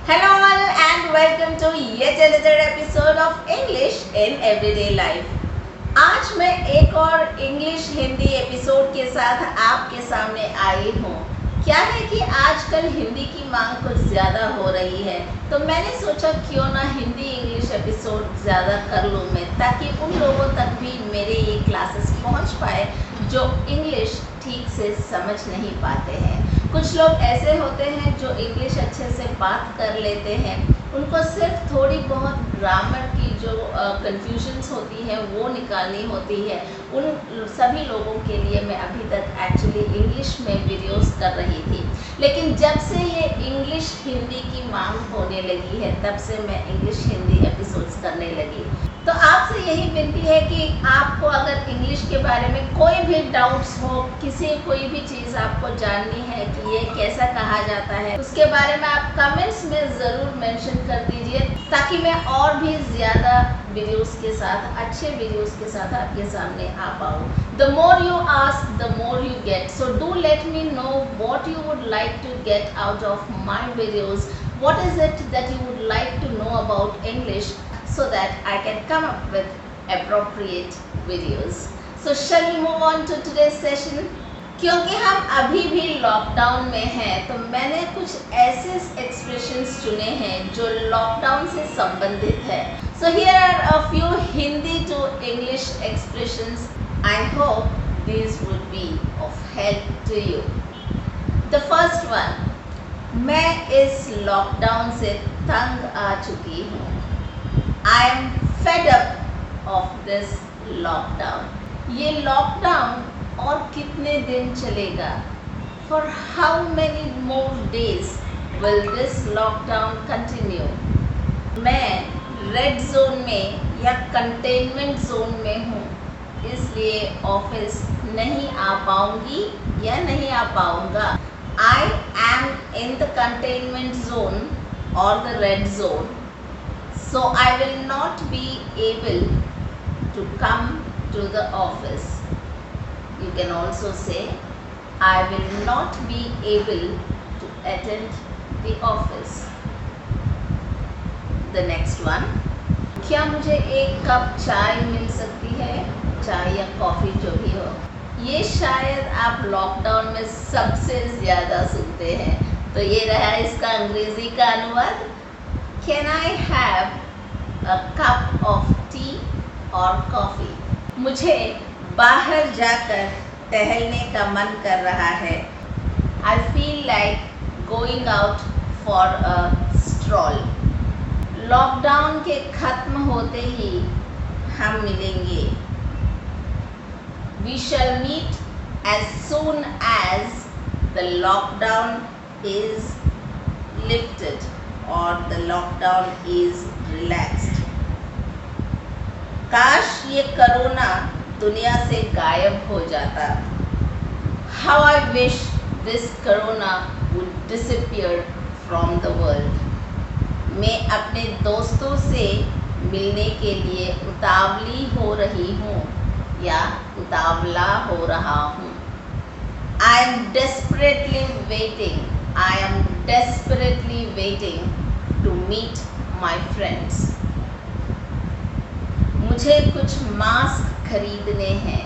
Hello all and welcome to yet another episode of English in Everyday Life. आज मैं एक और English Hindi episode के साथ आपके सामने आई हूँ। क्या है कि आजकल हिंदी की मांग कुछ ज़्यादा हो रही है, तो मैंने सोचा क्यों ना हिंदी इंग्लिश एपिसोड ज़्यादा कर लूँ मैं, ताकि उन लोगों तक भी मेरे ये क्लासेस पहुँच पाए जो इंग्लिश ठीक से समझ नहीं पाते हैं। कुछ लोग ऐसे होते हैं जो इंग्लिश अच्छे से बात कर लेते हैं, उनको सिर्फ थोड़ी बहुत ग्रामर की जो कन्फ्यूजन्स होती है वो निकालनी होती है। उन सभी लोगों के लिए मैं अभी तक एक्चुअली इंग्लिश में वीडियोस कर रही थी, लेकिन जब से ये इंग्लिश हिंदी की मांग होने लगी है तब से मैं इंग्लिश हिंदी एपिसोड्स करने लगी। तो आपसे यही विनती है कि आपको अगर इंग्लिश के बारे में कोई भी डाउट्स हो, कोई भी चीज़ आपको जाननी है कि ये कैसा कहा जाता है, उसके बारे में आप कमेंट्स में ज़रूर मेंशन कर दीजिए, ताकि मैं और भी ज़्यादा वीडियोस के साथ, अच्छे वीडियोस के साथ आपके सामने आ पाऊँ। The more you ask, the more you get. So do let me know what you would like to get out of my videos. What is it that you would like to know about English, so that I can come up with appropriate videos. So shall we move on to today's session? क्योंकि हम अभी भी lockdown में हैं, तो मैंने कुछ ऐसे एक्सप्रेशंस चुने हैं जो लॉकडाउन से संबंधित है। So here are a few Hindi to English expressions. I hope these would be of help to you. The first one, मैं इस लॉकडाउन से तंग आ चुकी हूँ। I am fed up of this lockdown. ये लॉकडाउन और कितने दिन चलेगा? For how many more days will this lockdown continue? मैं रेड जोन में या कंटेनमेंट जोन में हूँ, इसलिए ऑफिस नहीं आ पाऊँगी या नहीं आ पाऊँगा। I am in the containment zone or the red zone. So I will not be able to come to the office. You can also say, I will not be able to attend the office. The next one, क्या मुझे एक cup चाय मिल सकती है? चाय या coffee जो भी हो। ये शायद आप लॉकडाउन में सबसे ज़्यादा सुनते हैं। तो ये रहा इसका अंग्रेज़ी का अनुवाद। Can I have a cup of tea or coffee? मुझे बाहर जाकर टहलने का मन कर रहा है। I feel like going out for a stroll. Lockdown के ख़त्म होते ही हम मिलेंगे। We shall meet as soon as the lockdown is lifted or the lockdown is relaxed. काश ये कोरोना दुनिया से गायब हो जाता। How I wish this corona would disappear from the world. मैं अपने दोस्तों से मिलने के लिए उतावली हो रही हूँ या उतावला हो रहा हूँ। I am desperately waiting. I am desperately waiting to meet my friends. मुझे कुछ मास्क खरीदने हैं।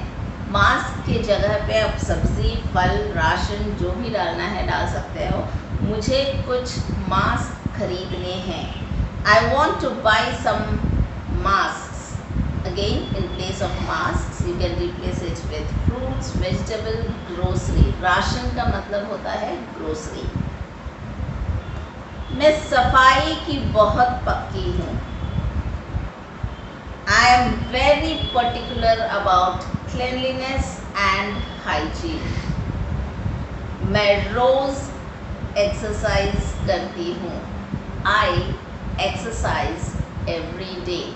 मास्क के जगह पे आप सब्ज़ी, फल, राशन जो भी डालना है डाल सकते हो। मुझे कुछ मास्क खरीदने हैं। I want to buy some masks. Again, in place of masks, you can replace it with fruits, vegetable, grocery. Ration का मतलब होता है grocery. मैं सफाई की बहुत पक्की हूँ। I am very particular about cleanliness and hygiene. मैं रोज़ एक्सरसाइज करती हूँ। I exercise every day.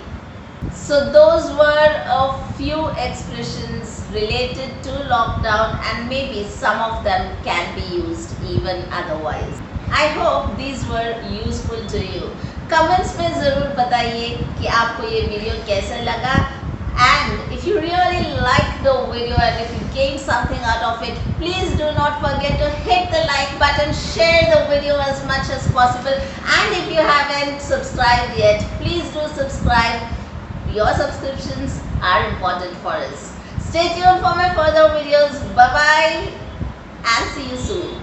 So those were a few expressions related to lockdown, and maybe some of them can be used even otherwise. I hope these were useful to you. Comments में ज़रूर बताइए कि आपको ये video कैसा लगा, and if If you really like the video and if you gained something out of it, please do not forget to hit the like button, share the video as much as possible, and if you haven't subscribed yet, please do subscribe. Your subscriptions are important for us. Stay tuned for my further videos. Bye bye and see you soon.